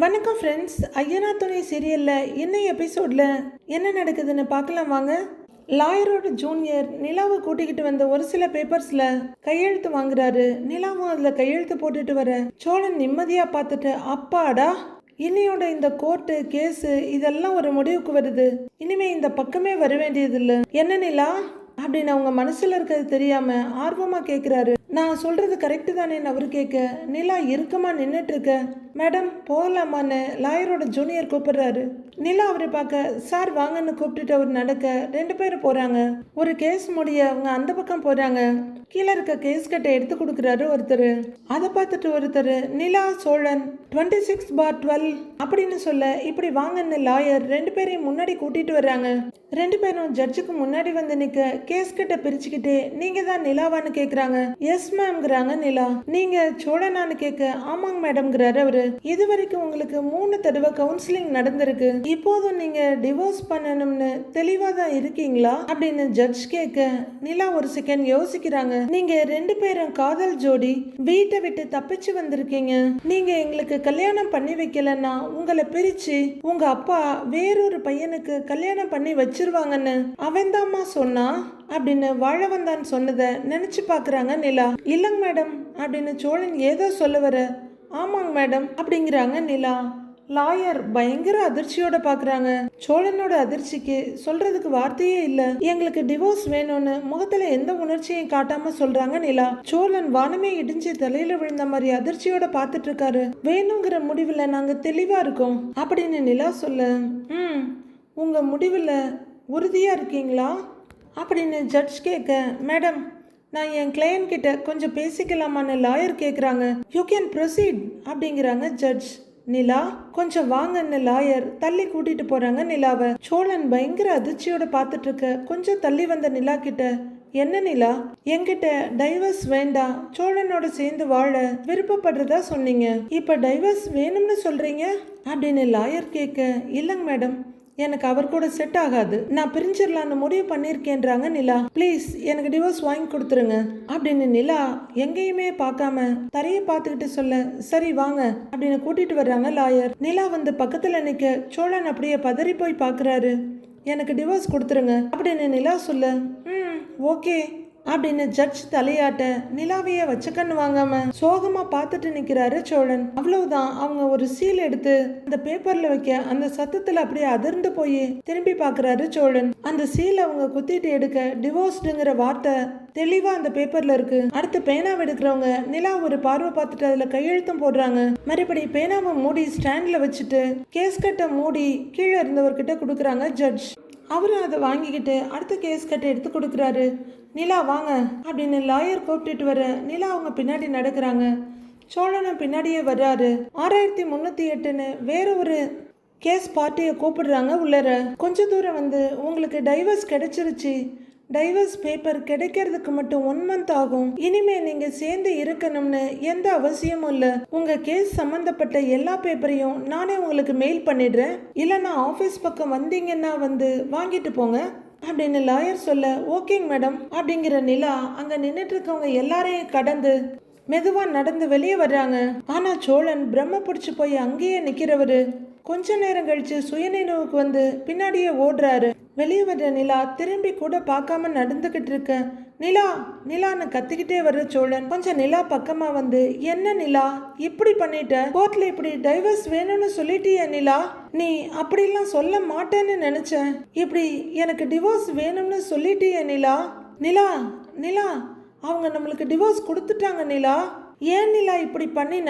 வணக்கம் ஃப்ரெண்ட்ஸ். ஐயனா துணை சீரியலில் இன்னும் எபிசோடில் என்ன நடக்குதுன்னு பார்க்கலாம் வாங்க. லாயரோட ஜூனியர் நிலாவை கூட்டிக்கிட்டு வந்த ஒரு சில பேப்பர்ஸில் கையெழுத்து வாங்குறாரு. நிலாவும் அதில் கையெழுத்து போட்டுட்டு வர சோழன் நிம்மதியாக பார்த்துட்டு, அப்பாடா, இன்னையோட இந்த கோர்ட்டு கேஸு இதெல்லாம் ஒரு முடிவுக்கு வருது, இனிமே இந்த பக்கமே வர வேண்டியதில்லை. என்ன நிலா அப்படின்னு அவங்க மனசுல இருக்கிறது தெரியாம ஆர்வமா கேட்கிறாரு. நான் சொல்றது கரெக்டு தானேன்னு அவரு கேட்க, நிலா இறுக்கமா நின்றுட்டு இருக்க. மேடம் போகலாமான்னு லாயரோட ஜூனியர் கூப்பிடுறாரு. நிலா அவரை பார்க்க சார் வாங்கன்னு கூப்பிட்டுட்டு அவர் நடக்க 2 பேரும் போறாங்க. ஒரு கேஸ் முடிய அவங்க அந்த பக்கம் போறாங்க. கீழே இருக்க கேஸ் கட்டை எடுத்து கொடுக்குறாரு ஒருத்தர். அதை பார்த்துட்டு ஒருத்தர் நிலா சோழன் 26/12 அப்படின்னு சொல்ல, இப்படி வாங்கன்னு லாயர் 2 பேரையும் முன்னாடி கூட்டிட்டு வர்றாங்க. 2 பேரும் ஜட்ஜுக்கு முன்னாடி வந்து நிக்க கேஸ் கட்டை பிரிச்சுக்கிட்டே, நீங்க தான் நிலாவான்னு கேக்குறாங்க. எஸ் மேம்ங்கிறாங்க நிலா. நீங்க சோழனான்னு கேட்க, ஆமாங்க மேடம்ங்கிறாரு அவரு. இது வரைக்கும் உங்களுக்கு 3 தடவை கவுன்சிலிங் நடந்திருக்கு, இப்போதும் நீங்க டிவோர்ஸ் பண்ணணும்னு தெளிவா தான் இருக்கீங்களா அப்படின்னு ஜட்ஜ் கேட்க, நிலா ஒரு செகண்ட் யோசிக்கிறாங்க. நீங்க 2 பேரும் காதல் ஜோடி, வீட்டை விட்டு தப்பிச்சு வந்திருக்கீங்க. நீங்க எங்களுக்கு கல்யாணம் பண்ணி வைக்கலன்னா உங்களை பிரிச்சு உங்க அப்பா வேறொரு பையனுக்கு கல்யாணம் பண்ணி வச்சிருவாங்கன்னு அவன்தாம்மா சொன்னா அப்படின்னு வாழ வந்தான் சொன்னதை நினைச்சு பாக்குறாங்க நிலா. இல்லங்க மேடம் அப்படின்னு சோழன் ஏதோ சொல்ல வர, ஆமாங்க மேடம் அப்படிங்கிறாங்க நிலா. லாயர் பயங்கர அதிர்ச்சியோட பாக்குறாங்க. சோழனோட அதிர்ச்சிக்கு சொல்றதுக்கு வார்த்தையே இல்ல. எங்களுக்கு டிவோர்ஸ் வேணும்னு முகத்துல எந்த உணர்ச்சியும் காட்டாம சொல்றாங்க நிலா. சோழன் வானமே இடிஞ்சு தலையில விழுந்த மாதிரி அதிர்ச்சியோட பாத்துட்டு இருக்காரு. வேணுங்கிற முடிவுல நாங்க தெளிவா இருக்கோம் அப்படின்னு நிலா சொல்ல, உங்க முடிவுல உறுதியா இருக்கீங்களா அப்படின்னு ஜட்ஜ் கேட்க, மேடம் நான் என் கிளையண்ட் கிட்ட கொஞ்சம் பேசிக்கலாமான்னு லாயர் கேட்குறாங்க. யூ கேன் ப்ரொசீட் அப்படிங்கிறாங்க ஜட்ஜ். நிலா கொஞ்சம் வாங்கன்னு லாயர் தள்ளி கூட்டிட்டு போறாங்க நிலாவை. சோழன் பயங்கர அதிர்ச்சியோட பார்த்துட்டு இருக்க கொஞ்சம் தள்ளி வந்த நிலா கிட்ட, என்ன நிலா, என்கிட்ட டைவர்ஸ் வேண்டாம், சோழனோட சேர்ந்து வாழ விருப்பப்படுறதா சொன்னீங்க, இப்ப டைவர்ஸ் வேணும்னு சொல்றீங்க அப்படின்னு லாயர் கேட்க, இல்லைங்க மேடம், எனக்கு அவர் கூட செட் ஆகாது, நான் பிரிஞ்சிடலான்னு முடிவு பண்ணியிருக்கேன்றாங்க நிலா. ப்ளீஸ் எனக்கு டிவோர்ஸ் வாங்கி கொடுத்துருங்க அப்படின்னு நிலா எங்கேயுமே பார்க்காம தரையை பார்த்துக்கிட்டு சொல்ல, சரி வாங்க அப்படின்னு கூட்டிட்டு வர்றாங்க லாயர். நிலா வந்து பக்கத்துல நிக்க சோழன் அப்படியே பதறி போய் பார்க்குறாரு. எனக்கு டிவோர்ஸ் கொடுத்துருங்க அப்படின்னு நிலா சொல்ல, ஓகே அப்படின்னு ஜட்ஜ் தலையாட்ட நிலாவையே வச்சக்கன்னு வாங்காம சோகமா பார்த்துட்டு நிக்கிறாரு சோழன். அவ்வளவுதான், அவங்க ஒரு சீல் எடுத்து அந்த பேப்பர்ல வைக்க அந்த சத்தத்துல அப்படியே அதிர்ந்து போய் திரும்பி பாக்குறாரு சோழன். அந்த சீல் அவங்க குத்திட்டு எடுக்க டிவோர்ஸ்டுங்கிற வார்த்தை தெளிவா அந்த பேப்பர்ல இருக்கு. அடுத்து பேனாவை எடுக்கிறவங்க நிலா ஒரு பார்வை பார்த்துட்டு அதுல கையெழுத்தும் போடுறாங்க. மறுபடி பேனாவை மூடி ஸ்டாண்ட்ல வச்சுட்டு கேஸ் கட்டை மூடி கீழே இருந்தவர்கிட்ட கொடுக்குறாங்க ஜட்ஜ். அவரும் அதை வாங்கிக்கிட்டு அடுத்த கேஸ் கட்டை எடுத்து கொடுக்குறாரு. நிலா வாங்க அப்படின்னு லாயர் கூப்பிட்டுட்டு வர நிலா அவங்க பின்னாடி நடக்கிறாங்க. சோழனும் பின்னாடியே வர்றாரு. 6308ன்னு வேற ஒரு கேஸ் பார்ட்டியை கூப்பிடுறாங்க உள்ளர. கொஞ்ச தூரம் வந்து உங்களுக்கு டைவர்ஸ் கிடைச்சிருச்சு, டைவர்ஸ் பேப்பர் கிடைக்கிறதுக்கு மட்டும் 1 மந்த் ஆகும், இனிமே நீங்க சேர்ந்து இருக்கணும்னு எந்த அவசியமும் இல்ல, உங்க கேஸ் சம்பந்தப்பட்ட எல்லா பேப்பரையும் நானே உங்களுக்கு மெயில் பண்ணிடுறேன், இல்லைன்னா ஆஃபீஸ் பக்கம் வந்தீங்கன்னா வந்து வாங்கிட்டு போங்க அப்படின்னு லாயர் சொல்ல, ஓகேங்க மேடம் அப்படிங்கிற நிலா அங்க நின்றுட்டு இருக்கவங்க எல்லாரையும் கடந்து மெதுவா நடந்து வெளியே வர்றாங்க. ஆனா சோழன் பிரம்ம பிடிச்சு போய் அங்கேயே நிக்கிறவரு கொஞ்ச நேரம் கழிச்சு சுயநினைவுக்கு வந்து பின்னாடியே ஓடுறாரு. வெளியே வர்ற நிலா திரும்பி கூட பார்க்காம நடந்துகிட்டு இருக்க, நிலா நிலான்னு கத்திக்கிட்டே வர்ற சோழன் கொஞ்சம் நிலா பக்கமா வந்து, என்ன நிலா இப்படி பண்ணிட்ட, கோர்ட்ல இப்படி டைவர்ஸ் வேணும்னு சொல்லிட்டிய நிலா, நீ அப்படிலாம் சொல்ல மாட்டேன்னு நினைச்சேன், இப்படி எனக்கு டிவோர்ஸ் வேணும்னு சொல்லிட்டிய நிலா, நிலா நிலா அவங்க நம்மளுக்கு டிவோர்ஸ் கொடுத்துட்டாங்க நிலா, ஏன் நிலா இப்படி பண்ணின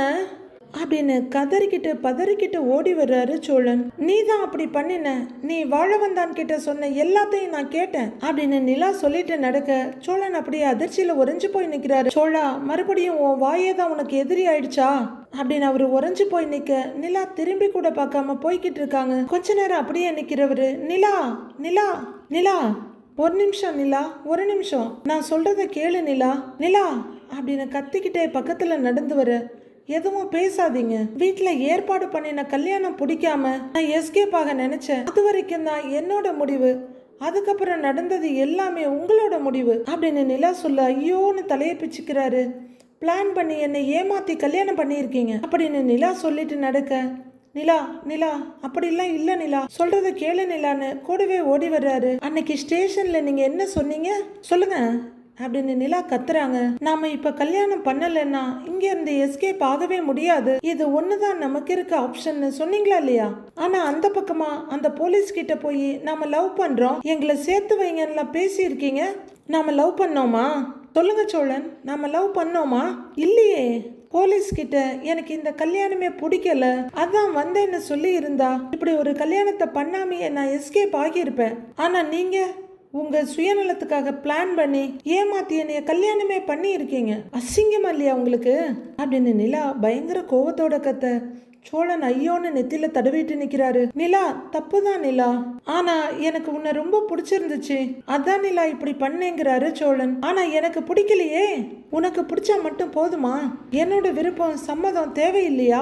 அப்படின்னு கதறிக்கிட்டு பதறிக்கிட்டு ஓடி வர்றாரு சோழன். நீ தான் அப்படி பண்ணின, நீ வாழ வந்தான் கிட்ட சொன்ன எல்லாத்தையும் நான் கேட்டேன் அப்படின்னு நிலா சொல்லிட்டு நடக்க சோழன் அப்படியே அதிர்ச்சியில உறைஞ்சு போய் நிக்கிறாரு. சோழா மறுபடியும் உன் வாயே தான் உனக்கு எதிரி ஆயிடுச்சா அப்படின்னு அவரு உறைஞ்சு போய் நிக்க நிலா திரும்பி கூட பார்க்காம போய்கிட்டு இருக்காங்க. கொஞ்ச நேரம் அப்படியே நிக்கிறவரு, நிலா நிலா நிலா ஒரு நிமிஷம் நிலா, ஒரு நிமிஷம் நான் சொல்றத கேளு நிலா, நிலா அப்படின்னு கத்திக்கிட்டே பக்கத்துல நடந்து வர, எதுவும் பேசாதீங்க, வீட்டுல ஏற்பாடு பண்ணின கல்யாணம் பிடிக்காம நான் எஸ்கேப் ஆக நினைச்சேன், அது வரைக்கும் தான் என்னோட முடிவு, அதுக்கப்புறம் நடந்தது எல்லாமே உங்களோட முடிவு அப்படின்னு நிலா சொல்ல, ஐயோன்னு தலையை பிச்சுக்கிறாரு. பிளான் பண்ணி என்னை ஏமாத்தி கல்யாணம் பண்ணியிருக்கீங்க அப்படின்னு நிலா சொல்லிட்டு நடக்க நிலா நிலா அப்படிலாம் இல்ல நிலா, சொல்றத கேளு நிலான்னு கூடவே ஓடி வர்றாரு. அன்னைக்கு ஸ்டேஷன்ல நீங்க என்ன சொன்னீங்க சொல்லுங்க அப்படின்னு நிலா கத்துறாங்க. நாம இப்ப கல்யாணம் பண்ணலன்னா இங்க இருந்து எஸ்கேப் ஆகவே முடியாது, இது ஒண்ணுதான் நமக்கு இருக்க ஆப்ஷன் சொன்னீங்களா இல்லையா? ஆனா அந்த பக்கமா அந்த போலீஸ் கிட்ட போய் நாம லவ் பண்றோம், எங்களை சேர்த்து வைங்கன்னு பேசி இருக்கீங்க. நாம லவ் பண்ணோமா சொல்லுங்க சோழன், நாம லவ் பண்ணோமா? இல்லையே. போலீஸ் கிட்ட எனக்கு இந்த கல்யாணமே பிடிக்கல அதான் வந்தேன்னு சொல்லி இருந்தா இப்படி ஒரு கல்யாணத்தை பண்ணாமையே நான் எஸ்கேப் ஆகியிருப்பேன். ஆனா நீங்க உங்க சுயநலத்துக்காக பிளான் பண்ணி ஏமாத்தி என்னைய கல்யாணமே பண்ணி இருக்கீங்க, அசிங்கமா இல்லையா உங்களுக்கு அப்படின்னு நிலா பயங்கர கோவத்தோட கத்த. சோழன் ஐயோன்னு நெத்தில தடவிட்டு நிக்கிறாரு. நிலா தப்புதான் நிலா, ஆனா எனக்கு உன்னை ரொம்ப பிடிச்சிருந்துச்சு அதான் நிலா இப்படி பண்ணேங்கிறாரு சோழன். ஆனா எனக்கு பிடிக்கலையே, உனக்கு பிடிச்சா மட்டும் போதுமா, என்னோட விருப்பம் சம்மதம் தேவையில்லையா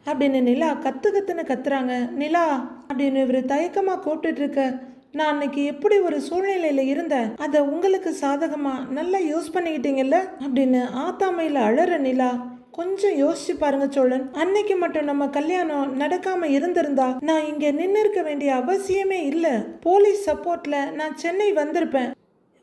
அப்படின்னு நிலா கத்துன்னு கத்துறாங்க. நிலா அப்படின்னு இவரு தயக்கமா கூப்பிட்டு இருக்க. நான் அன்னைக்கு எப்படி ஒரு சூழ்நிலையில இருந்தேன், அதை உங்களுக்கு சாதகமா நல்லா யூஸ் பண்ணிக்கிட்டீங்கல்ல அப்படின்னு ஆத்தாமையில அழற நிலா. கொஞ்சம் யோசிச்சு பாருங்க சோழன், அன்னைக்கு மட்டும் நம்ம கல்யாணம் நடக்காம இருந்திருந்தா நான் இங்க நின்று இருக்க வேண்டிய அவசியமே இல்லை. போலீஸ் சப்போர்ட்ல நான் சென்னை வந்திருப்பேன்,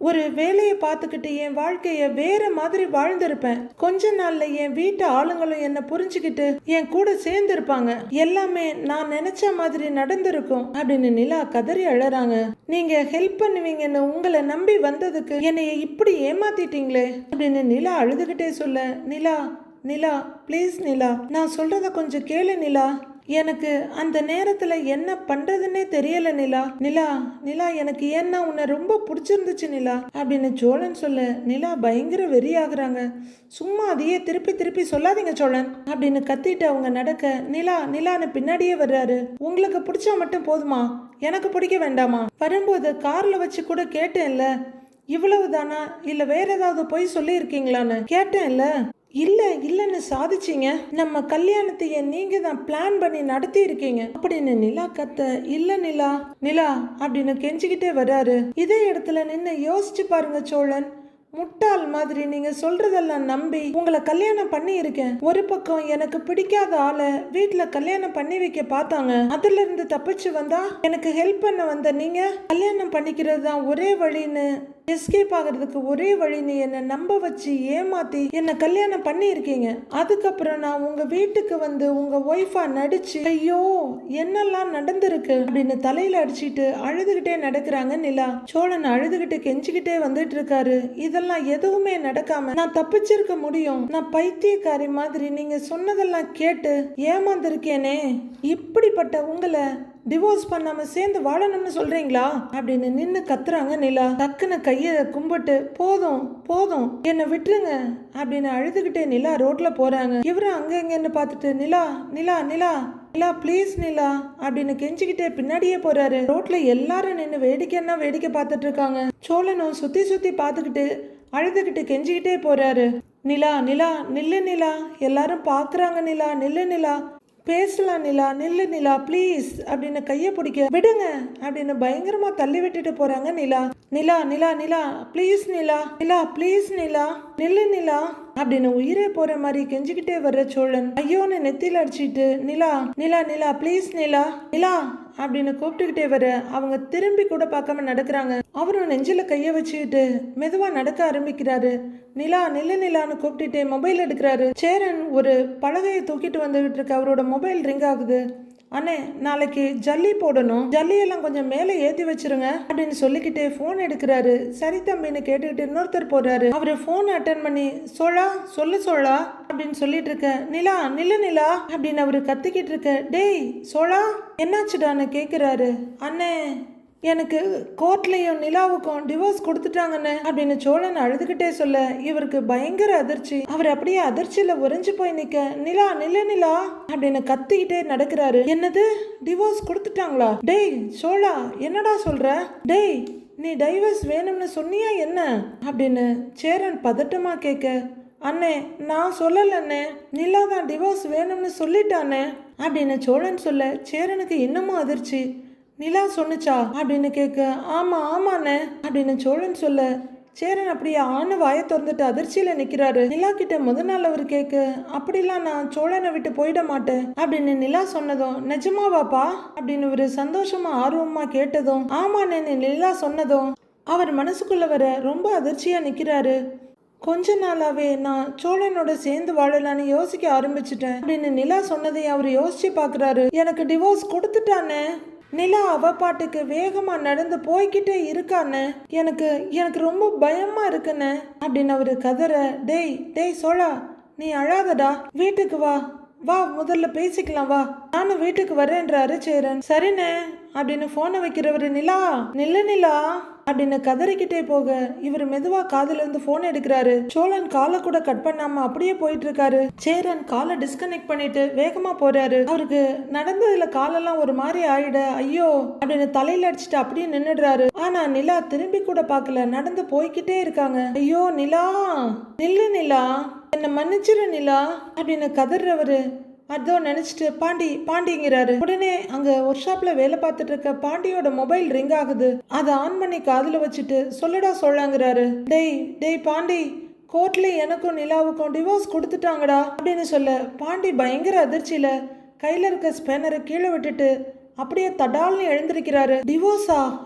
ஒரு வேலையை பார்த்துக்கிட்டு என் வாழ்க்கைய வேற மாதிரி வாழ்ந்திருப்பேன். கொஞ்ச நாள்ல என் வீட்டு ஆளுங்களும் என்ன புரிஞ்சுக்கிட்டு என் கூட சேர்ந்து இருப்பாங்க, எல்லாமே நான் நினைச்ச மாதிரி நடந்திருக்கும் அப்படின்னு நிலா கதறி அழறாங்க. நீங்க ஹெல்ப் பண்ணுவீங்கன்னு உங்களை நம்பி வந்ததுக்கு என்னைய இப்படி ஏமாத்திட்டீங்களே அப்படின்னு நிலா அழுதுகிட்டே சொல்ல. நிலா நிலா ப்ளீஸ் நிலா, நான் சொல்றத கொஞ்சம் கேளு நிலா, எனக்கு அந்த நேரத்துல என்ன பண்றதுன்னே தெரியல நிலா. நிலா நிலா எனக்கு ஏன்னா உன்னை ரொம்ப பிடிச்சிருந்துச்சு நிலா அப்படின்னு சோழன் சொல்ல. நிலா பயங்கர வெறியாகிறாங்க. சும்மா அதையே திருப்பி திருப்பி சொல்லாதீங்க சோழன் அப்படின்னு கத்திட்டு அவங்க நடக்க. நிலா நிலான்னு பின்னாடியே வர்றாரு. உங்களுக்கு பிடிச்சா மட்டும் போதுமா, எனக்கு பிடிக்க வேண்டாமா? வரும்போது கார்ல வச்சு கூட கேட்டேன்ல, இவ்வளவுதானா இல்ல வேற ஏதாவது போய் சொல்லி இருக்கீங்களான்னு கேட்டேன்ல. இல்ல இல்லன்னு சாதிச்சிங்க, நம்ம கல்யாணத்தையே நீங்க தான் பிளான் பண்ணி நடத்தி இருக்கீங்க அப்படின்னு நிலா கத்த. இல்ல நிலா நிலா அப்படின்னு கெஞ்சிக்கிட்டே வர்றாரு. இதே இடத்துல நின்று யோசிச்சு பாருங்க சோழன், முட்டாள் மாதிரி நீங்க சொல்றதெல்லாம் நம்பி உங்களை கல்யாணம் பண்ணி இருக்கேன். ஒரு பக்கம் எனக்கு பிடிக்காத ஆளை வீட்டுல கல்யாணம் பண்ணி வைக்க பார்த்தாங்க, அதுல இருந்து தப்பிச்சு வந்தா எனக்கு ஹெல்ப் பண்ண வந்த நீங்க கல்யாணம் பண்ணிக்கிறது தான் ஒரே வழின்னு, எஸ்கேப் ஆகிறதுக்கு ஒரே வழின்னு என்னை நம்ப வச்சு ஏமாத்தி என்னை கல்யாணம் பண்ணி இருக்கீங்க. அதுக்கப்புறம் நான் உங்க வீட்டுக்கு வந்து உங்க ஒய்ஃபா நடிச்சு ஐயோ என்னெல்லாம் நடந்திருக்கு அப்படின்னு தலையில அடிச்சுட்டு அழுதுகிட்டே நடக்கிறாங்க நிலா. சோழன் அழுதுகிட்டு கெஞ்சிக்கிட்டே வந்துட்டு இருக்காரு. இதெல்லாம் எதுவுமே நடக்காம நான் தப்பிச்சிருக்க முடியும், நான் பைத்தியக்காரி மாதிரி நீங்க சொன்னதெல்லாம் கேட்டு ஏமாந்திருக்கேனே, இப்படிப்பட்ட உங்களை டிவோர்ஸ் பண்ணாம சேர்ந்து வாழணும்னு சொல்றீங்களா அப்படின்னு நின்னு கத்துறாங்க நிலா. டக்குன்னு கைய கும்பிட்டு போதும் போதும் என்னை விட்டுருங்க அப்படின்னு அழுதுகிட்டே நிலா ரோட்ல போறாங்க. இவரும் அங்க இங்கன்னு பார்த்துட்டு நிலா நிலா நிலா நிலா ப்ளீஸ் நிலா அப்படின்னு கெஞ்சிக்கிட்டே பின்னாடியே போறாரு. ரோட்ல எல்லாரும் நின்று வேடிக்கைன்னா வேடிக்கை பார்த்துட்டு இருக்காங்க. சோழனும் சுத்தி சுத்தி பார்த்துக்கிட்டு அழுதுகிட்டு கெஞ்சிக்கிட்டே போறாரு. நிலா நிலா நில்லு நிலா, எல்லாரும் பாக்குறாங்க நிலா, நில்லு நிலா, பேசலாம் நிலா, நில்லு நிலா ப்ளீஸ் அப்படின்னு கையை பிடிக்க. விடுங்க அப்படின்னு பயங்கரமா தள்ளி விட்டுட்டு போறாங்க நிலா. நிலா நிலா நிலா ப்ளீஸ் நிலா, நிலா ப்ளீஸ் நிலா, நில்லு நிலா அப்படின்னு உயிரே போற மாதிரி கெஞ்சிக்கிட்டே வர்ற சோழன் ஐயோன்னு நெத்தில அடிச்சுட்டு நிலா நிலா நிலா ப்ளீஸ் நிலா நிலா அப்படின்னு கூப்பிட்டுக்கிட்டே வர. அவங்க திரும்பி கூட பார்க்காம நடக்கிறாங்க. அவரும் நெஞ்சில கைய வச்சுக்கிட்டு மெதுவா நடக்க ஆரம்பிக்கிறாரு. நிலா நில்லு நிலான்னு கூப்பிட்டுட்டே மொபைல் எடுக்கிறாரு. சேரன் ஒரு பலகையை தூக்கிட்டு வந்துகிட்டு இருக்க. அவரோட மொபைல் ரிங் ஆகுது. அண்ணே நாளைக்கு ஜல்லி போடணும், ஜல்லியெல்லாம் கொஞ்சம் மேலே ஏற்றி வச்சிருங்க அப்படின்னு சொல்லிக்கிட்டே ஃபோன் எடுக்கிறாரு. சரி தம்பின்னு கேட்டுக்கிட்டு இன்னொருத்தர் போறாரு. அவரு ஃபோன் அட்டன் பண்ணி சோழா சொல்லு சோழா அப்படின்னு சொல்லிட்டு இருக்க. நிலா நில்லு நிலா அப்படின்னு அவரு கத்திக்கிட்டு இருக்க. டேய் சோழா என்னாச்சுடான்னு கேட்குறாரு. அண்ணே எனக்கு கோர்ட்லயும் நிலாவுக்கும் டிவோர்ஸ் கொடுத்துட்டாங்கன்னு அப்படின்னு சோழன் அழுதுகிட்டே சொல்ல இவருக்கு பயங்கர அதிர்ச்சி. அவர் அப்படியே அதிர்ச்சியில உறைஞ்சு போய் நிக்க. நிலா நில்லு நிலா அப்படின்னு கத்திக்கிட்டே நடக்கிறாரு. என்னது டிவோர்ஸ் கொடுத்துட்டாங்களா? டேய் சோழா என்னடா சொல்ற? டேய் நீ டைவர்ஸ் வேணும்னு சொன்னியா என்ன அப்படின்னு சேரன் பதட்டமா கேட்க. அண்ணே நான் சொல்லலண்ணே, நிலா தான் டிவோர்ஸ் வேணும்னு சொல்லிட்டானே அப்படின்னு சோழன் சொல்ல சேரனுக்கு இன்னமும் அதிர்ச்சி. நிலா சொன்னுச்சா அப்படின்னு கேட்க. ஆமா ஆமாண்ணே அப்படின்னு சோழன் சொல்ல சேரன் அப்படியே ஆணு வாயை திறந்துட்டு அதிர்ச்சியில நிக்கிறாரு. நிலா கிட்ட முதல் நாள் அவர் கேக்கு, அப்படிலாம் நான் சோழனை விட்டு போயிட மாட்டேன் அப்படின்னு நிலா சொன்னதும், நிஜமாவாப்பா அப்படின்னு ஒரு சந்தோஷமா ஆர்வமா கேட்டதும், ஆமான்னு நிலா சொன்னதும் அவர் மனசுக்குள்ள வர ரொம்ப அதிர்ச்சியா நிக்கிறாரு. கொஞ்ச நாளாவே நான் சோழனோட சேர்ந்து வாழலான்னு யோசிக்க ஆரம்பிச்சிட்டேன் அப்படின்னு நிலா சொன்னதையும் அவர் யோசிச்சு பாக்குறாரு. எனக்கு டிவோர்ஸ் கொடுத்துட்டானே. நிலா அவ பாட்டுக்கு வேகமா நடந்து போய்கிட்டே இருக்கான்னு எனக்கு எனக்கு ரொம்ப பயமா இருக்குன்னு அப்படின்னு அவரு கதற, டேய் டேய் சோழா, நீ அழாதடா, வீட்டுக்கு வா வா, முதல்ல பேசிக்கலாம் வா, நானும் வீட்டுக்கு வரேன்றாரு சேரன். சரிண்ணே அப்படின்னு போனை வைக்கிறவரு, நிலா நில்லு நிலா அப்படின்னு கதறிக்கிட்டே போக இவர் மெதுவா காதுல இருந்து போன் எடுக்கிறாரு. சோழன் காலை கூட கட் பண்ணாம அப்படியே போயிட்டு இருக்காரு. சேரன் காலை டிஸ்கனெக்ட் பண்ணிட்டு வேகமா போறாரு. அவருக்கு நடந்ததுல காலெல்லாம் ஒரு மாதிரி ஆயிட, ஐயோ அப்படின்னு தலையில அடிச்சுட்டு அப்படியே நின்னுடுறாரு. ஆனா நிலா திரும்பி கூட பாக்கல, நடந்து போய்கிட்டே இருக்காங்க. ஐயோ நிலா, நில்லு நிலா, என்ன மன்னிச்சிரு நிலா அப்படின்னு கதறவரு அதோ நினைச்சிட்டு பாண்டி பாண்டிங்கிறாரு. உடனே அங்க ஒர்க் ஷாப்ல வேலை பார்த்துட்டு இருக்க பாண்டியோட மொபைல் ரிங் ஆகுது. அதை ஆன் பண்ணி காதுல வச்சுட்டு சொல்லடா சொல்லாங்கிறாரு. டேய் டேய் பாண்டி, கோர்ட்ல எனக்கும் நிலாவுக்கும் டிவோர்ஸ் கொடுத்துட்டாங்கடா அப்படின்னு சொல்ல பாண்டி பயங்கர அதிர்ச்சியில கையில இருக்க ஸ்பேனரை கீழே விட்டுட்டு அப்படியே தடால்னு எழுந்திருக்கிறாரு. டிவோர்ஸா?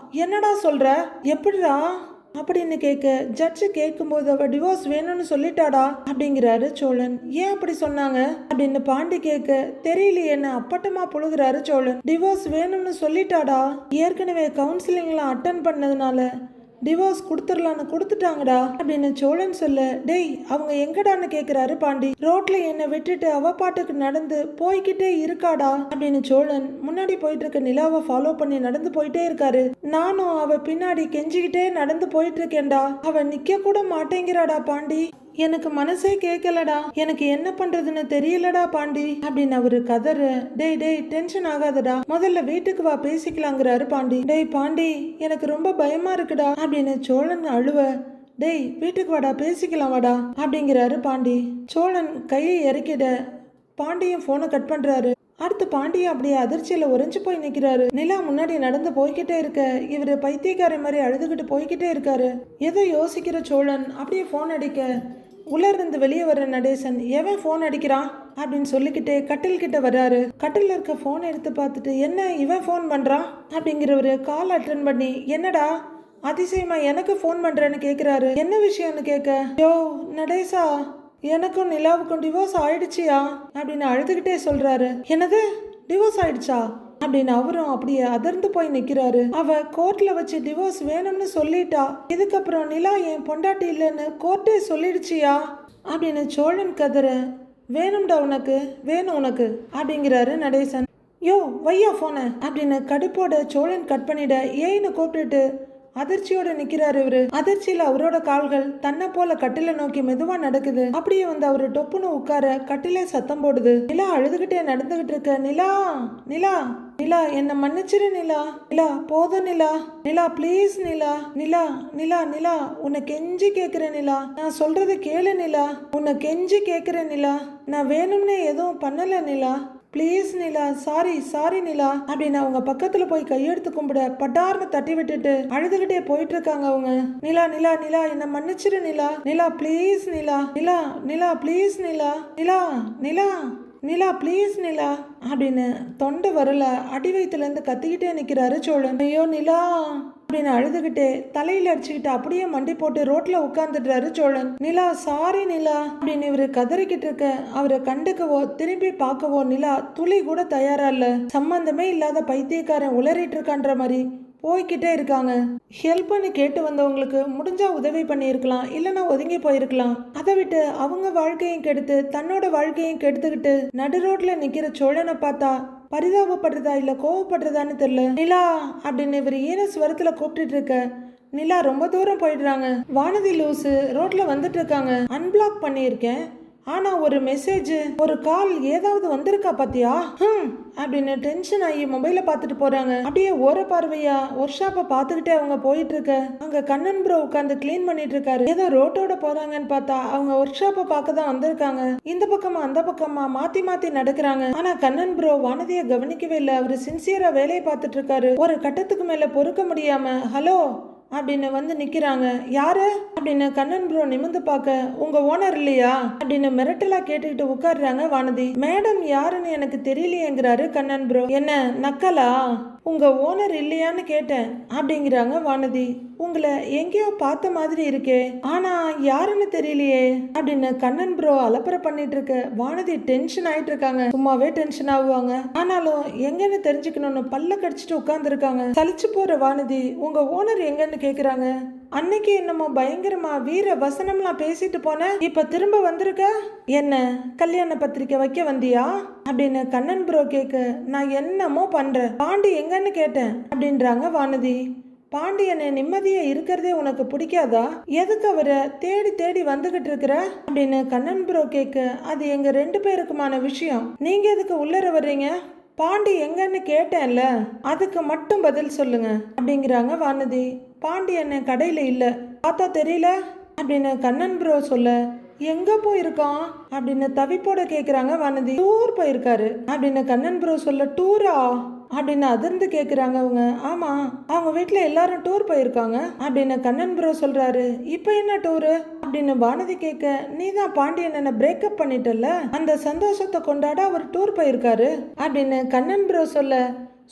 என்னடா சொல்ற, எப்படிடா அப்படின்னு கேட்க, ஜட்ஜு கேட்கும்போது அவ டிவோர்ஸ் வேணும்னு சொல்லிட்டாடா அப்படிங்கிறாரு சோழன். ஏன் அப்படி சொன்னாங்க அப்படின்னு பாண்டி கேட்க, தெரியலையேன்னு அப்பட்டமா புழுகிறாரு சோழன். டிவோர்ஸ் வேணும்னு சொல்லிட்டாடா, ஏற்கனவே கவுன்சிலிங்லாம் அட்டன் பண்ணதுனால டிவோர்ஸ் கொடுத்துடலான்னு கொடுத்துட்டாங்கடா அப்படின்னு சோழன் சொல்ல, டேய் அவங்க எங்கடான்னு கேக்குறாரு பாண்டி. ரோட்ல என்னை விட்டுட்டு அவ பாட்டுக்கு நடந்து போய்கிட்டே இருக்காடா அப்படின்னு சோழன் முன்னாடி போயிட்டு இருக்க நிலாவை ஃபாலோ பண்ணி நடந்து போயிட்டே இருக்காரு. நானும் அவ பின்னாடி கெஞ்சிக்கிட்டே நடந்து போயிட்டு இருக்கேன்டா, அவ நிக்க கூட மாட்டேங்கிறாடா பாண்டி, எனக்கு மனசே கேட்கலடா, எனக்கு என்ன பண்றதுன்னு தெரியலடா பாண்டி அப்படின்னு அவரு கதறு. டேய் டேய் டென்ஷன் ஆகாதடா, முதல்ல வீட்டுக்கு வா பேசிக்கலாங்கிறாரு பாண்டி. டேய் பாண்டி, எனக்கு ரொம்ப பயமா இருக்குடா அப்படின்னு சோழன் அழுவ, டேய் வீட்டுக்கு வாடா பேசிக்கலாம் வாடா அப்படிங்கிறாரு பாண்டி. சோழன் கையை இறக்கிட பாண்டியும் போனை கட் பண்றாரு. அடுத்து பாண்டியும் அப்படியே அதிர்ச்சியில உறைஞ்சு போய் நிக்கிறாரு. நிலா முன்னாடி நடந்து போய்கிட்டே இருக்க இவரு பைத்தியக்கார மாதிரி அழுதுகிட்டு போய்கிட்டே இருக்காரு. ஏதோ யோசிக்கிற சோழன் அப்படியே போன் அடிக்க உள்ள இருந்து வெளியே வர்ற நடேசன், எவன் போன் அடிக்கிறான் அப்படின்னு சொல்லிக்கிட்டே கட்டில் கிட்ட வர்றாரு. கட்டில் இருக்க போன் எடுத்து பார்த்துட்டு, என்ன இவன் போன் பண்றான் அப்படிங்கிறவரு கால் அட்டன் பண்ணி, என்னடா அதிசயமா எனக்கு போன் பண்றேன்னு கேக்குறாரு. என்ன விஷயம்னு கேட்க, யோ நடேசா, எனக்கும் நிலாவுக்கும் டிவோர்ஸ் ஆயிடுச்சியா அப்படின்னு அழுதுகிட்டே சொல்றாரு. என்னது டிவோர்ஸ் ஆயிடுச்சா அப்படின்னு அவரும் அப்படியே அதிர்ந்து போய் நிக்கிறாரு. அவ கோர்ட்ல வச்சு டிவோர்ஸ் வேணும்னு சொல்லிட்டா, இதுக்கப்புறம் நிலா என் பொண்டாட்டி இல்லைன்னு கோர்ட்டே சொல்லிடுச்சியா அப்படின்னு சோழன் கதற, வேணும்டா உனக்கு, வேணும் உனக்கு அப்படிங்கிறாரு நடேசன். யோ வையா போன அப்படின்னு கடுப்போட சோழன் கட் பண்ணிட ஏன்னு கூப்பிட்டுட்டு அதிர்ச்சியோட நிக்கிறாரு இவரு. அதிர்ச்சியில அவரோட கால்கள் தன்னை போல கட்டில நோக்கி மெதுவா நடக்குது. அப்படியே வந்து அவரு டொப்புன்னு உட்கார கட்டிலே சத்தம் போடுது. நிலா அழுதுகிட்டே நடந்துகிட்டு இருக்க, நிலா நிலா நிலா என்ன மன்னிச்சிரு நிலா, நிலா போதும் நிலா, நிலா ப்ளீஸ் நிலா, நிலா நிலா நிலா உன்னை கெஞ்சி கேக்குறேன் நிலா, நான் சொல்றதை கேளு நிலா, உன்னை கெஞ்சி கேக்குறேன் நிலா, நான் வேணும்னே எதுவும் பண்ணல நிலா, ப்ளீஸ் நிலா, சாரி சாரி நிலா அப்படின்னு அவங்க பக்கத்துல போய் கையெடுத்து கும்பிட பட்டார்னு தட்டி விட்டுட்டு அழுதுகிட்டே போயிட்டு இருக்காங்க அவங்க. நிலா நிலா நிலா என்ன மன்னிச்சிரு Nila, Nila please Nila, Nila Nila please Nila, Nila Nila Nila please Nila அப்படின்னு தொண்டை வரல அடி வயிற்றுல இருந்து கத்திக்கிட்டே நிக்கிறாரு சோழன். ஐயோ நிலா அப்படின்னு அழுதுகிட்டே தலையில அடிச்சுக்கிட்டு அப்படியே மண்டி போட்டு ரோட்ல உட்கார்ந்துடுறாரு சோழன். நிலா சாரி நிலா அப்படின்னு இவரு கதறிக்கிட்டு இருக்க அவரை கண்டுக்கவோ திரும்பி பார்க்கவோ நிலா துளி கூட தயாரா இல்ல. சம்பந்தமே இல்லாத பைத்தியக்காரன் உளறிட்டு இருக்கான்ற மாதிரி போய்கிட்டே இருக்காங்க. ஹெல்ப் பண்ணி கேட்டு வந்தவங்களுக்கு முடிஞ்சா உதவி பண்ணியிருக்கலாம், இல்லைன்னா ஒதுங்கி போயிருக்கலாம். அதை விட்டு அவங்க வாழ்க்கையும் கெடுத்து தன்னோட வாழ்க்கையும் கெடுத்துக்கிட்டு நடு ரோட்ல நிக்கிற சோழனை பார்த்தா பரிதாபப்படுறதா இல்ல கோவப்படுறதான்னு தெரியல. நிலா அப்படின்னு இவர் ஈர ஸ்வரத்துல கூப்பிட்டு இருக்க நிலா ரொம்ப தூரம் போயிடுறாங்க. வானதி லூசு ரோட்ல வந்துட்டு இருக்காங்க. அன்பிளாக் பண்ணியிருக்கேன், ஆனா ஒரு மெசேஜ் ஒரு கால் ஏதாவது வந்திருக்கா பாத்தியா அப்படின்னு டென்ஷன் ஆகி மொபைல பாத்துட்டு போறாங்க. அப்படியே ஓர பார்வையா ஒர்க் ஷாப்பை பாத்துக்கிட்டே அவங்க போயிட்டு இருக்க அங்க கண்ணன் ப்ரோ உட்காந்து கிளீன் பண்ணிட்டு இருக்காரு. ஏதோ ரோட்டோட போறாங்கன்னு பார்த்தா அவங்க ஒர்க் ஷாப்பை பார்க்க தான் வந்திருக்காங்க. இந்த பக்கமா அந்த பக்கமா மாத்தி மாத்தி நடக்கிறாங்க. ஆனா கண்ணன் ப்ரோ வானதியை கவனிக்கவே இல்லை. அவரு சின்சியரா வேலையை பார்த்துட்டு இருக்காரு. ஒரு கட்டத்துக்கு மேல பொறுக்க முடியாம, ஹலோ அப்படின்னு வந்து நிக்கிறாங்க. யாரு அப்படின்னு கண்ணன் ப்ரோ நிமிந்து பார்க்க, உங்க ஓனர் இல்லையா அப்படின்னு மிரட்டலா கேட்டுக்கிட்டு உட்கார்றாங்க வானதி. மேடம் யாருன்னு எனக்கு தெரியலையேங்கிறாரு கண்ணன் ப்ரோ. என்ன நக்கலா, உங்க ஓனர் இல்லையான்னு கேட்டேன் அப்படிங்கிறாங்க வானதி. உங்களை எங்கேயோ பார்த்த மாதிரி இருக்கே, ஆனா யாருன்னு தெரியலையே அப்படின்னு கண்ணன் ப்ரோ அலப்பற பண்ணிட்டு இருக்க வானதி டென்ஷன் ஆயிட்டு இருக்காங்க. சும்மாவே டென்ஷன் ஆகுவாங்க, ஆனாலும் எங்கன்னு தெரிஞ்சுக்கணும்னு பல்ல கடிச்சிட்டு உட்கார்ந்து இருக்காங்க. சலிச்சு போற வானதி உங்க ஓனர் எங்கன்னு கேக்குறாங்க. அன்னைக்கு என்னமோ பயங்கரமா வீர வசனம்லாம் பேசிட்டு போன, இப்ப திரும்ப வந்திருக்க, என்ன கல்யாண பத்திரிக்கை வைக்க வந்தியா அப்படின்னு கண்ணன் ப்ரோ கேட்க, நான் என்னமோ பண்றேன், பாண்டி எங்கன்னு கேட்டேன் அப்படின்றாங்க வானதி. பாண்டியனை நிம்மதியா இருக்கிறதே உனக்கு பிடிக்காதா, எதுக்கு அவரை தேடி தேடி வந்துகிட்டு இருக்கிற அப்படின்னு கண்ணன் ப்ரோ கேட்க, அது எங்க 2 பேருக்குமான விஷயம், நீங்க எதுக்கு உள்ளர வர்றீங்க, பாண்டி எங்கன்னு கேட்டேன்ல அதுக்கு மட்டும் பதில் சொல்லுங்க அப்படிங்கிறாங்க வானதி. பாண்டி என்ன கடையில இல்ல, பார்த்தா தெரியல அப்படின்னு கண்ணன் ப்ரோ சொல்ல, எங்க போயிருக்கான் அப்படின்னு தவிப்போட கேக்குறாங்க வானதி. டூர் போயிருக்காரு அப்படின்னு கண்ணன் ப்ரோ சொல்ல, டூரா அப்படின்னு அதிர்ந்து கேக்குறாங்க அவங்க. ஆமா, அவங்க வீட்டுல எல்லாரும் டூர் போயிருக்காங்க அப்படின்னு கண்ணன் ப்ரோ சொல்றாரு. இப்ப என்ன டூரு அப்படின்னு வானதி கேட்க, நீ தான் பாண்டியன் என்ன பிரேக்கப் பண்ணிட்டல, அந்த சந்தோஷத்தை கொண்டாட அவர் டூர் போயிருக்காரு அப்படின்னு கண்ணன் ப்ரோ சொல்ல,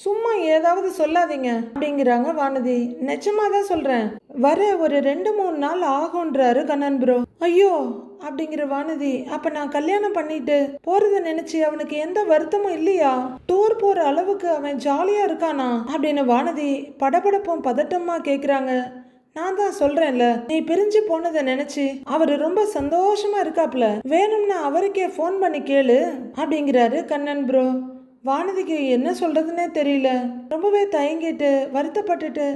சும்மா ஏதாவது சொல்லாதீங்க அப்படிங்கிறாங்க வானதி. நிஜமா தான் சொல்றேன், வர ஒரு 2-3 நாள் ஆகும்ன்றாரு கண்ணன் ப்ரோ. ஐயோ அப்படிங்கிற வானதி, அப்ப நான் கல்யாணம் பண்ணிட்டு போறத நினைச்சு அவனுக்கு எந்த வருத்தமும் இல்லையா, டூர் போற அளவுக்கு அவன் ஜாலியா இருக்கானா அப்படின்னு வானதி படபடப்பும் பதட்டமா கேக்குறாங்க. நான் தான் சொல்றேன்ல, நீ பிரிஞ்சு போனதை நினைச்சு அவரு ரொம்ப சந்தோஷமா இருக்காப்ல, வேணும்னா அவருக்கே போன் பண்ணி கேளு அப்படிங்கிறாரு கண்ணன் ப்ரோ. வானதிக்கு என்ன சொல்றதுன்னே தெரியல, ரொம்பவே தயங்கிட்டு வருத்தப்பட்டுட்டு,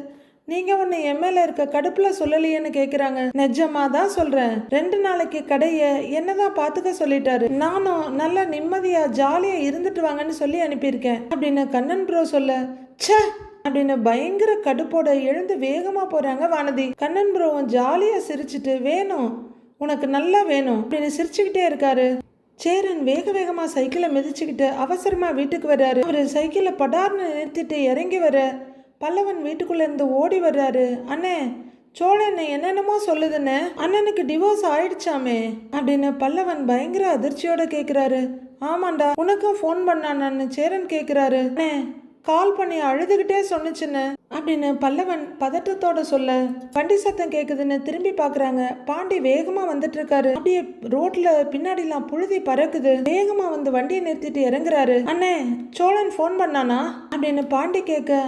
நீங்க ஒன்னு என் மேல இருக்க கடுப்புல சொல்லலையேன்னு கேக்குறாங்க. நிஜமா தான் சொல்றேன், 2 நாளைக்கு கடைய என்னதான் பாத்துக்க சொல்லிட்டாரு, நானும் நல்லா நிம்மதியா ஜாலியா இருந்துட்டு வாங்கன்னு சொல்லி அனுப்பியிருக்கேன் அப்படின்னு கண்ணன் ப்ரோ சொல்ல, ச்சே அப்படின்னு பயங்கர கடுப்போட எழுந்து வேகமா போறாங்க வானதி. கண்ணன் ப்ரோவும் ஜாலியா சிரிச்சுட்டு, வேணும் உனக்கு நல்லா வேணும் அப்படின்னு சிரிச்சுக்கிட்டே இருக்காரு. சேரன் வேக வேகமா சைக்கிளை மிதிச்சுக்கிட்டு அவசரமா வீட்டுக்கு வர்றாரு. அவரு சைக்கிளை படார்னு நிறுத்திட்டு இறங்கி வர பல்லவன் வீட்டுக்குள்ள இருந்து ஓடி வர்றாரு. அண்ணே, சோழன் என்னென்னமோ சொல்லுதுன்னு, அண்ணனுக்கு டிவோர்ஸ் ஆயிடுச்சாமே அப்படின்னு பல்லவன் பயங்கர அதிர்ச்சியோட கேக்குறாரு. ஆமாண்டா, உனக்கும் போன் பண்ணான்னு சேரன் கேக்குறாரு. அண்ணே, கால் பண்ணி அழுதுகிட்டே சொன்னுச்சுன்னு அப்படின்னு பல்லவன் பதட்டத்தோட சொல்ல, வண்டி சத்தம் கேக்குதுன்னு திரும்பி பாக்குறாங்க. பாண்டி வேகமா வந்துட்டு இருக்காரு. அப்படியே ரோட்ல பின்னாடிலாம் புழுதி பறக்குது. வேகமா வந்து வண்டியை நிறுத்திட்டு இறங்குறாரு. அண்ணே, சோழன் போன் பண்ணானா அப்படின்னு பாண்டி கேட்க,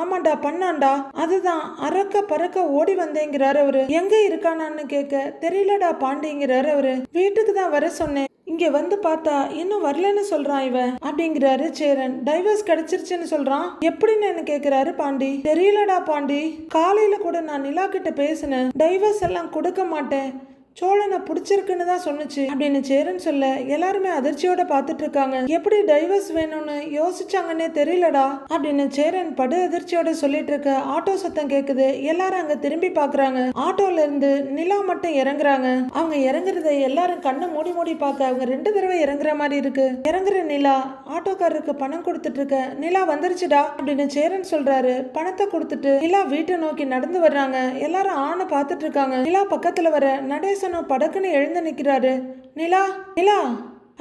ஆமாண்டா பண்ணாண்டா, அதுதான் அறக்க பறக்க ஓடி வந்தேங்கிறாரு அவரு. எங்க இருக்கானான்னு கேட்க, தெரியலடா பாண்டிங்கிறாரு அவரு. வீட்டுக்கு தான் வர சொன்னேன், இங்க வந்து பார்த்தா இன்னும் வரலன்னு சொல்றான் இவன் அப்படிங்கிறாரு சேரன். டைவர்ஸ் கிடைச்சிருச்சுன்னு சொல்றான், எப்படின்னு கேக்குறாரு பாண்டி. தெரியலடா பாண்டி, காலையில கூட நான் நிலா கிட்ட பேசினேன், டைவர்ஸ் எல்லாம் கொடுக்க மாட்டேன், சோழனை பிடிச்சிருக்குன்னு தான் சொன்னுச்சு அப்படின்னு சேரன் சொல்ல, எல்லாருமே அதிர்ச்சியோட பார்த்துட்டு இருக்காங்க. எப்படி டைவர்ஸ் வேணும்னு யோசிச்சாங்கன்னே தெரியலடா அப்படின்னு சேரன் படு அதிர்ச்சியோட சொல்லிட்டு இருக்க. ஆட்டோ சத்தம் கேக்குது. எல்லாரும் அங்க திரும்பி பாக்குறாங்க. ஆட்டோல இருந்து நிலா மட்டும் இறங்குறாங்க. அவங்க இறங்குறத எல்லாரும் கண்ணை மூடி மூடி பார்க்க அவங்க 2 தடவை இறங்குற மாதிரி இருக்கு. இறங்குற நிலா ஆட்டோக்காரருக்கு பணம் கொடுத்துட்டு இருக்க. நிலா வந்துருச்சுடா அப்படின்னு சேரன் சொல்றாரு. பணத்தை கொடுத்துட்டு நிலா வீட்டை நோக்கி நடந்து வர்றாங்க. எல்லாரும் ஆன பார்த்துட்டு இருக்காங்க. நிலா பக்கத்துல வர நடேச படக்குன்னு எழுந்து நிக்கிறாரு. நிலா நிலா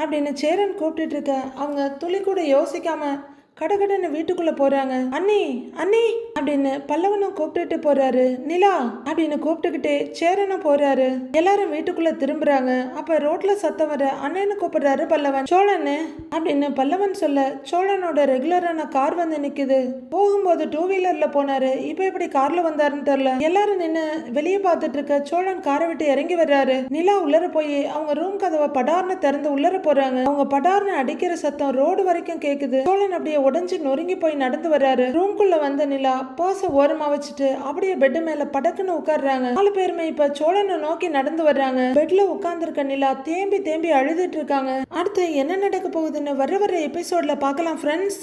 அப்படின்னு சேரன் கூப்பிட்டு இருக்க. அவங்க துளி கூட யோசிக்காம கடகடன்னு வீட்டுக்குள்ள போறாங்க. அண்ணி அண்ணி அப்படின்னு பல்லவனும் கூப்பிட்டுட்டு போறாரு. நிலா அப்படின்னு கூப்பிட்டுக்கிட்டே சேரனும் போறாரு. எல்லாரும் வீட்டுக்குள்ள திரும்புறாங்க. அப்ப ரோட்ல சத்தம் வர அண்ணன்னு கூப்பிடுறாரு பல்லவன். சோழன்னு அப்படின்னு பல்லவன் சொல்ல, சோழனோட ரெகுலரான கார் வந்து நிக்குது. போகும்போது 2 வீலர்ல போனாரு, இப்ப எப்படி கார்ல வந்தாருன்னு தெரியல. எல்லாரும் நின்னு வெளியே பார்த்துட்டு இருக்க. சோழன் காரை விட்டு இறங்கி வர்றாரு. நிலா உள்ளர போய் அவங்க ரூம் கதவை படார்னு திறந்து உள்ளர போறாங்க. அவங்க படார்னு அடிக்கிற சத்தம் ரோடு வரைக்கும் கேக்குது. சோழன் அப்படியே உடஞ்சு நொறுங்கி போய் நடந்து வர்றாரு. ரூம்குள்ள வந்த நிலா பர்ஸ ஓரமா வச்சுட்டு அப்படியே பெட் மேல படக்குன்னு உட்கார்றாங்க. 4 பேருமே இப்ப சோழனை நோக்கி நடந்து வர்றாங்க. பெட்ல உட்கார்ந்து இருக்க நிலா தேம்பி தேம்பி அழுதுட்டு இருக்காங்க. அடுத்து என்ன நடக்க போகுதுன்னு வர எபிசோட்ல பார்க்கலாம் ஃப்ரெண்ட்ஸ்.